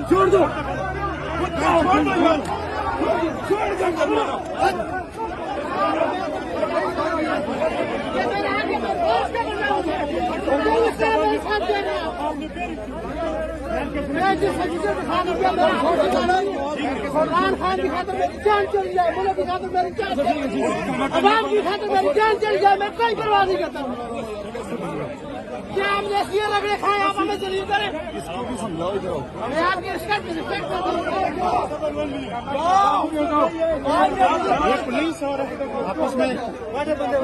छोड़ दो, फरमान खान की खातिर मेरी जान चली जाए, मुल्क की खातिर मेरी जान चली जाए, अवाम की खातिर मेरी जान चली जाए, मैं कोई परवाह नहीं करता। क्या हमने ये रगड़े खाए, आप हमें जलील करें? मैं आपकी रिस्पेक्ट करता हूँ। पुलिस और आपस में बड़े बंदे